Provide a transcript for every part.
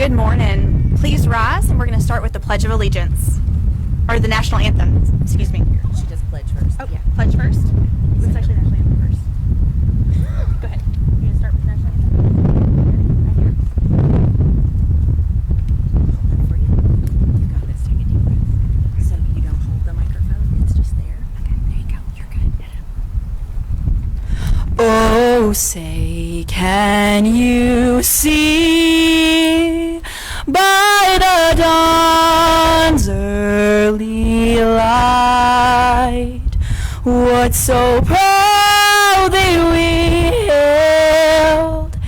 Good morning. Please rise, and we're going to start with the Pledge of Allegiance, or the National Anthem, excuse me. She does pledge first. Oh, yeah. Pledge first? It's actually National Anthem first. Go ahead. You're going to start with the National Anthem? Right here. Hold that for you. You got this. Take a deep breath. So you don't hold the microphone. It's just there. Okay, there you go. You're good. Oh, say, can you see by the dawn's early light what so proudly we hailed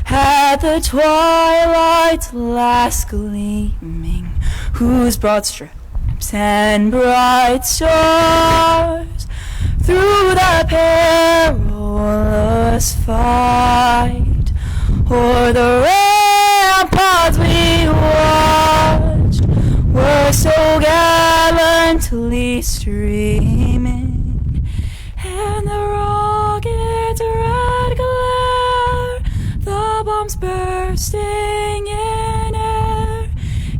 at the twilight's last gleaming, whose broad stripes and bright stars through the perilous fight o'er the ramparts we watched were so gallantly streaming, and the rocket's red glare, the bombs bursting in air,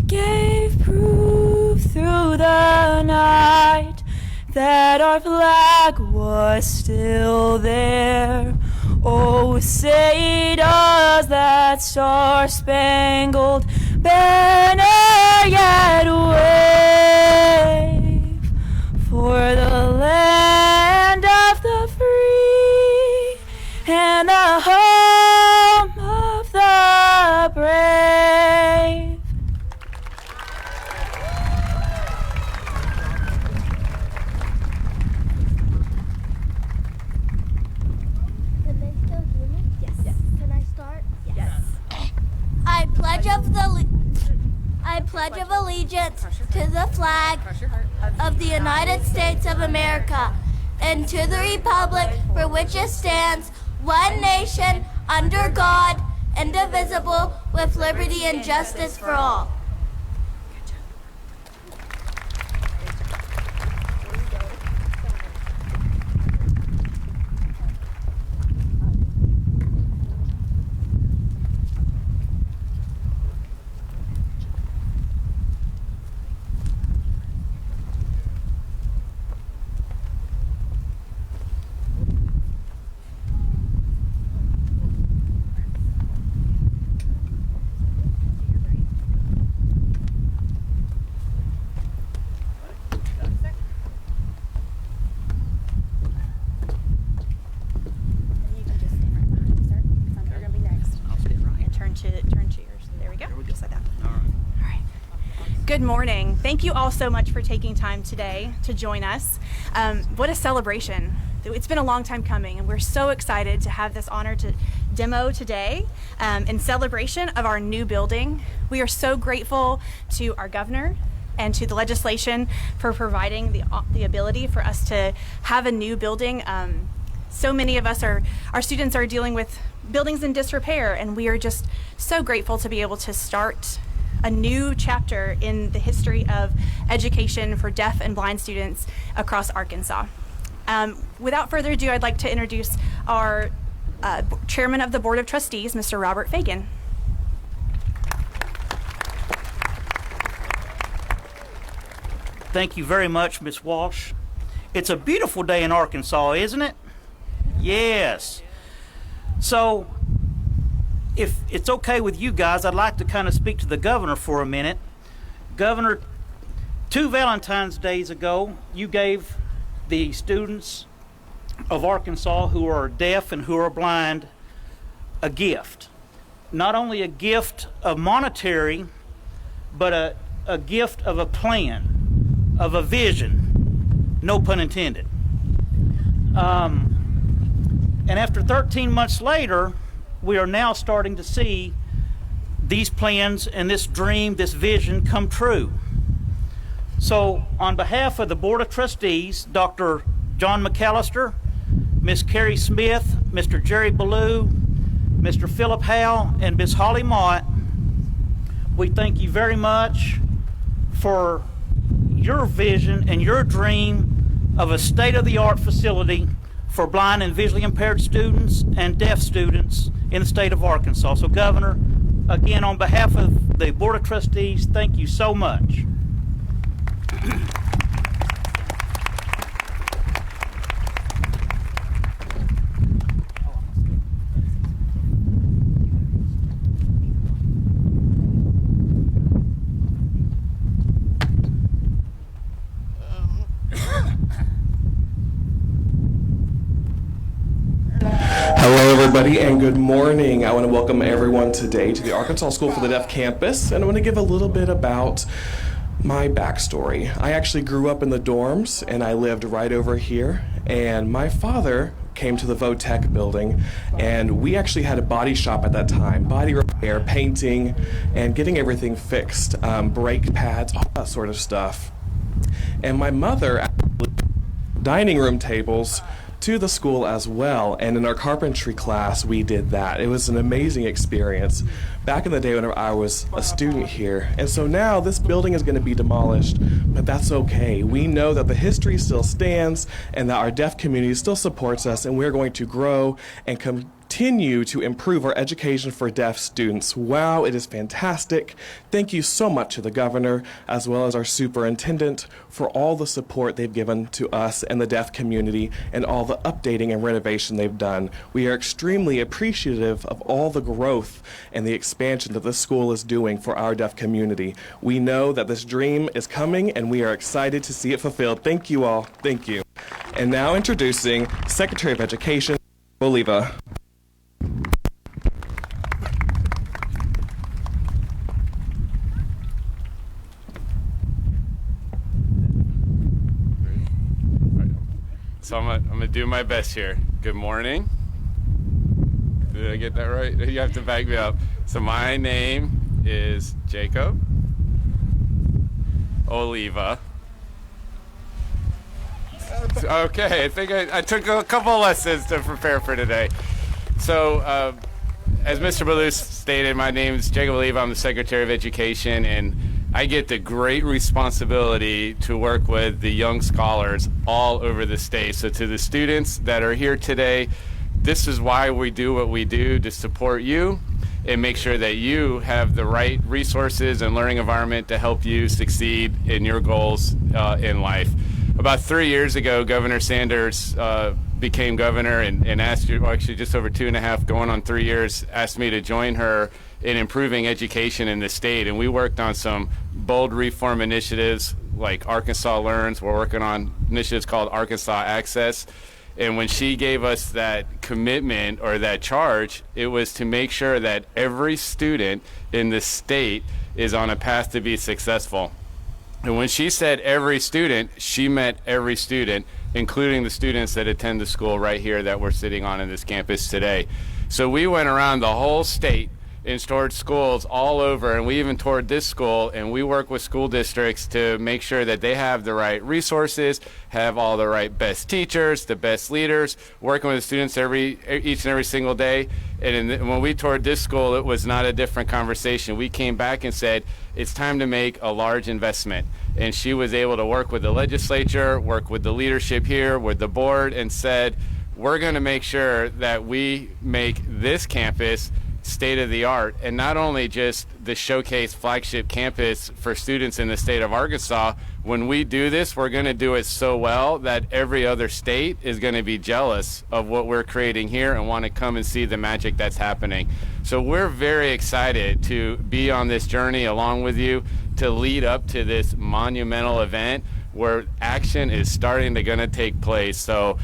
gave proof through the night that our flag was still there. Oh, say does that star-spangled banner yet wave for the land of the free and the home of the brave? I pledge of allegiance to the flag of the United States of America and to the republic for which it stands, one nation, under God, indivisible, with liberty and justice for all. Good morning. Thank you all so much for taking time today to join us. What a celebration. It's been a long time coming, and we're so excited to have this honor to demo today in celebration of our new building. We are so grateful to our governor and to the legislation for providing the ability for us to have a new building. So many of us our students are dealing with buildings in disrepair, and we are just so grateful to be able to start a new chapter in the history of education for deaf and blind students across Arkansas. Without further ado, I'd like to introduce our Chairman of the Board of Trustees, Mr. Robert Fagan. Thank you very much, Ms. Walsh. It's a beautiful day in Arkansas, isn't it? Yes. So, if it's okay with you guys, I'd like to kind of speak to the governor for a minute. Governor, 2 Valentine's Days ago, you gave the students of Arkansas who are deaf and who are blind a gift. Not only a gift of monetary, but a gift of a plan, of a vision, no pun intended. And after 13 months later, we are now starting to see these plans and this dream, this vision come true. So on behalf of the Board of Trustees, Dr. John McAllister, Ms. Carrie Smith, Mr. Jerry Ballou, Mr. Philip Howe, and Ms. Holly Mott, we thank you very much for your vision and your dream of a state-of-the-art facility for blind and visually impaired students and deaf students in the state of Arkansas. So, Governor, again, on behalf of the Board of Trustees, thank you so much. Hello, everybody, and good morning. I want to welcome everyone today to the Arkansas School for the Deaf campus, and I want to give a little bit about my backstory. I actually grew up in the dorms, and I lived right over here, and my father came to the Votech building, and we actually had a body shop at that time, body repair, painting, and getting everything fixed, brake pads, all that sort of stuff. And my mother actually dining room tables to the school as well, and in our carpentry class we did that. It was an amazing experience back in the day when I was a student here. And so now this building is going to be demolished, but that's okay. We know that the history still stands and that our deaf community still supports us, and we're going to grow and continue to improve our education for deaf students. Wow, it is fantastic. Thank you so much to the governor as well as our superintendent for all the support they've given to us and the deaf community and all the updating and renovation they've done. We are extremely appreciative of all the growth and the expansion that this school is doing for our deaf community. We know that this dream is coming and we are excited to see it fulfilled. Thank you all. Thank you. And now introducing Secretary of Education, Oliva. So I'm gonna do my best here. Good morning. Did I get that right? You have to back me up. So my name is Jacob Oliva. Okay, I think I took a couple of lessons to prepare for today. So as Mr. Ballou stated, my name is Jacob Oliva. I'm the Secretary of Education, and I get the great responsibility to work with the young scholars all over the state. So to the students that are here today, this is why we do what we do, to support you and make sure that you have the right resources and learning environment to help you succeed in your goals in life. About 3 years ago, Governor Sanders became governor and asked you, well, actually just over 2.5, going on 3 years, asked me to join her in improving education in the state. And we worked on some bold reform initiatives like Arkansas Learns. We're working on initiatives called Arkansas Access. And when she gave us that commitment or that charge, it was to make sure that every student in the state is on a path to be successful. And when she said every student, she meant every student, including the students that attend the school right here that we're sitting on in this campus today. So we went around the whole state and toured schools all over, and we even toured this school, and we work with school districts to make sure that they have the right resources, have all the right best teachers, the best leaders, working with the students each and every single day. And when we toured this school, it was not a different conversation. We came back and said, it's time to make a large investment. And she was able to work with the legislature, work with the leadership here, with the board, and said, we're going to make sure that we make this campus state of the art, and not only just the showcase flagship campus for students in the state of Arkansas. When we do this, we're going to do it so well that every other state is going to be jealous of what we're creating here and want to come and see the magic that's happening. So we're very excited to be on this journey along with you to lead up to this monumental event where action is starting to gonna take place. So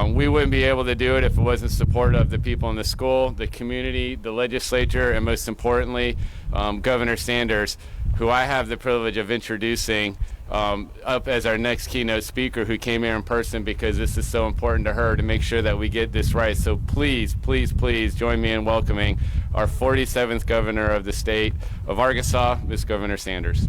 we wouldn't be able to do it if it wasn't support of the people in the school, the community, the legislature, and most importantly, Governor Sanders, who I have the privilege of introducing up as our next keynote speaker, who came here in person because this is so important to her to make sure that we get this right. So please, please, please join me in welcoming our 47th governor of the state of Arkansas, Ms. Governor Sanders.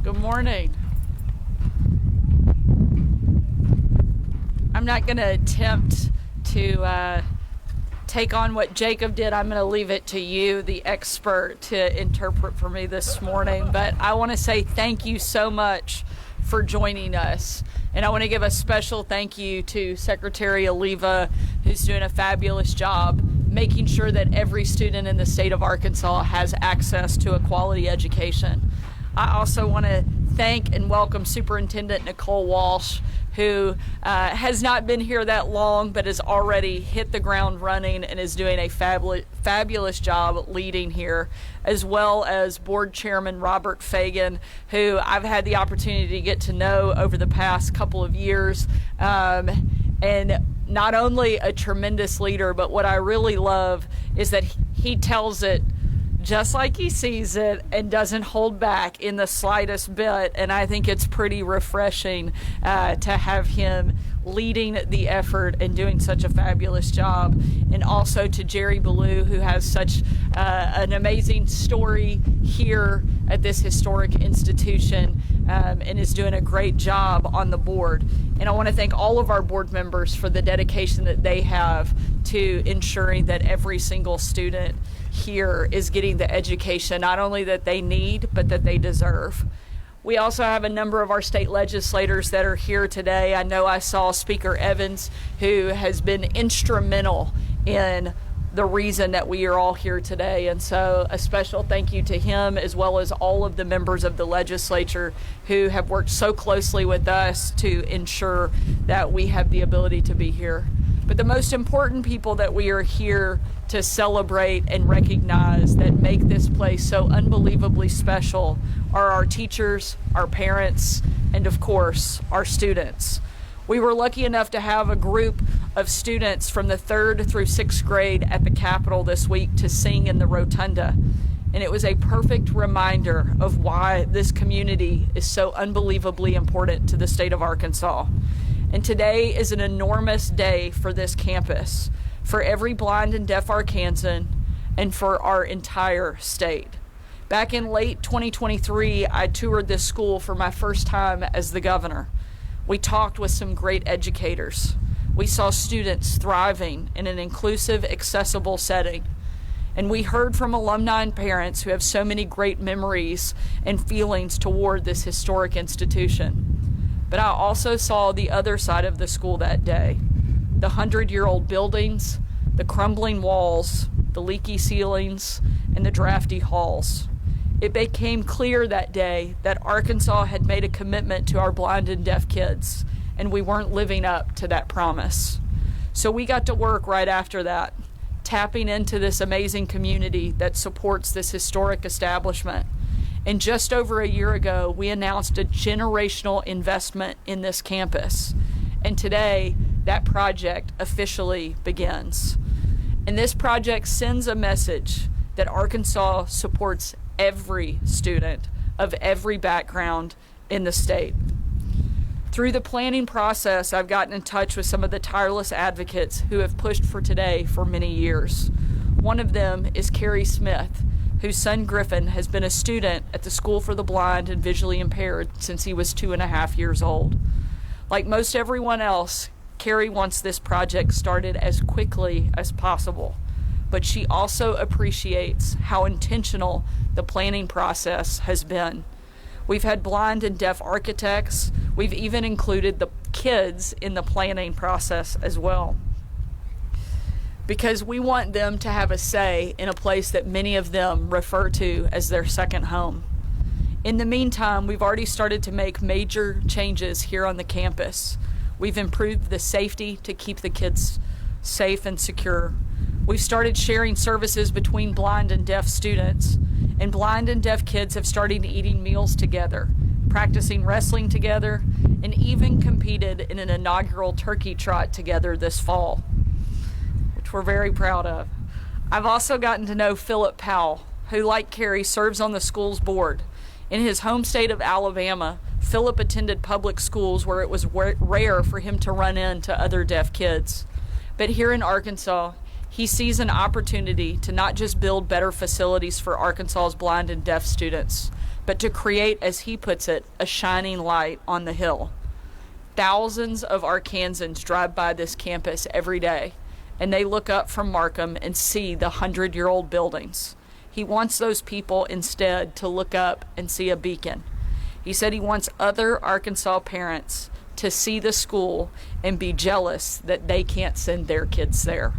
Good morning. I'm not going to attempt to take on what Jacob did. I'm going to leave it to you, the expert, to interpret for me this morning. But I want to say thank you so much for joining us. And I want to give a special thank you to Secretary Oliva, who's doing a fabulous job making sure that every student in the state of Arkansas has access to a quality education. I also want to thank and welcome Superintendent Nicole Walsh, who has not been here that long but has already hit the ground running and is doing a fabulous job leading here, as well as Board Chairman Robert Fagan, who I've had the opportunity to get to know over the past couple of years. And not only a tremendous leader, but what I really love is that he tells it just like he sees it and doesn't hold back in the slightest bit. And I think it's pretty refreshing to have him leading the effort and doing such a fabulous job. And also to Jerry Ballou, who has such an amazing story here at this historic institution and is doing a great job on the board. And I want to thank all of our board members for the dedication that they have to ensuring that every single student here is getting the education not only that they need, but that they deserve. We also have a number of our state legislators that are here today. I know I saw Speaker Evans, who has been instrumental in the reason that we are all here today. And so a special thank you to him, as well as all of the members of the legislature who have worked so closely with us to ensure that we have the ability to be here. But the most important people that we are here to celebrate and recognize that make this place so unbelievably special are our teachers, our parents, and of course, our students. We were lucky enough to have a group of students from the 3rd through 6th grade at the Capitol this week to sing in the rotunda. And it was a perfect reminder of why this community is so unbelievably important to the state of Arkansas. And today is an enormous day for this campus, for every blind and deaf Arkansan, and for our entire state. Back in late 2023, I toured this school for my first time as the governor. We talked with some great educators. We saw students thriving in an inclusive, accessible setting. And we heard from alumni and parents who have so many great memories and feelings toward this historic institution. But I also saw the other side of the school that day. The 100-year-old buildings, the crumbling walls, the leaky ceilings, and the drafty halls. It became clear that day that Arkansas had made a commitment to our blind and deaf kids, and we weren't living up to that promise. So we got to work right after that, tapping into this amazing community that supports this historic establishment. And just over a year ago, we announced a generational investment in this campus. And today, that project officially begins. And this project sends a message that Arkansas supports every student of every background in the state. Through the planning process, I've gotten in touch with some of the tireless advocates who have pushed for today for many years. One of them is Carrie Smith, whose son Griffin has been a student at the School for the Blind and Visually Impaired since he was 2.5 years old. Like most everyone else, Carrie wants this project started as quickly as possible, but she also appreciates how intentional the planning process has been. We've had blind and deaf architects. We've even included the kids in the planning process as well, because we want them to have a say in a place that many of them refer to as their second home. In the meantime, we've already started to make major changes here on the campus. We've improved the safety to keep the kids safe and secure. We've started sharing services between blind and deaf students, and blind and deaf kids have started eating meals together, practicing wrestling together, and even competed in an inaugural turkey trot together this fall, which we're very proud of. I've also gotten to know Philip Powell, who, like Carrie, serves on the school's board. In his home state of Alabama, Philip attended public schools where it was rare for him to run into other deaf kids. But here in Arkansas, he sees an opportunity to not just build better facilities for Arkansas's blind and deaf students, but to create, as he puts it, a shining light on the hill. Thousands of Arkansans drive by this campus every day, and they look up from Markham and see the 100-year-old buildings. He wants those people instead to look up and see a beacon. He said he wants other Arkansas parents to see the school and be jealous that they can't send their kids there.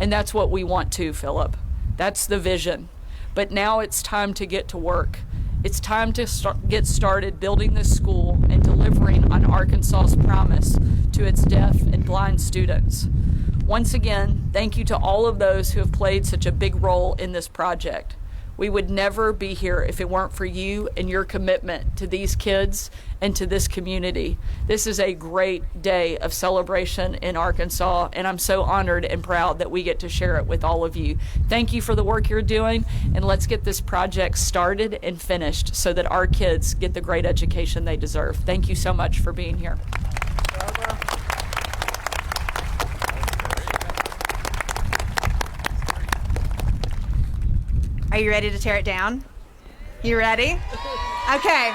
And that's what we want to, Philip. That's the vision. But now it's time to get to work. It's time to get started building this school and delivering on Arkansas's promise to its deaf and blind students. Once again, thank you to all of those who have played such a big role in this project. We would never be here if it weren't for you and your commitment to these kids and to this community. This is a great day of celebration in Arkansas, and I'm so honored and proud that we get to share it with all of you. Thank you for the work you're doing, and let's get this project started and finished so that our kids get the great education they deserve. Thank you so much for being here. Are you ready to tear it down? You ready? Okay.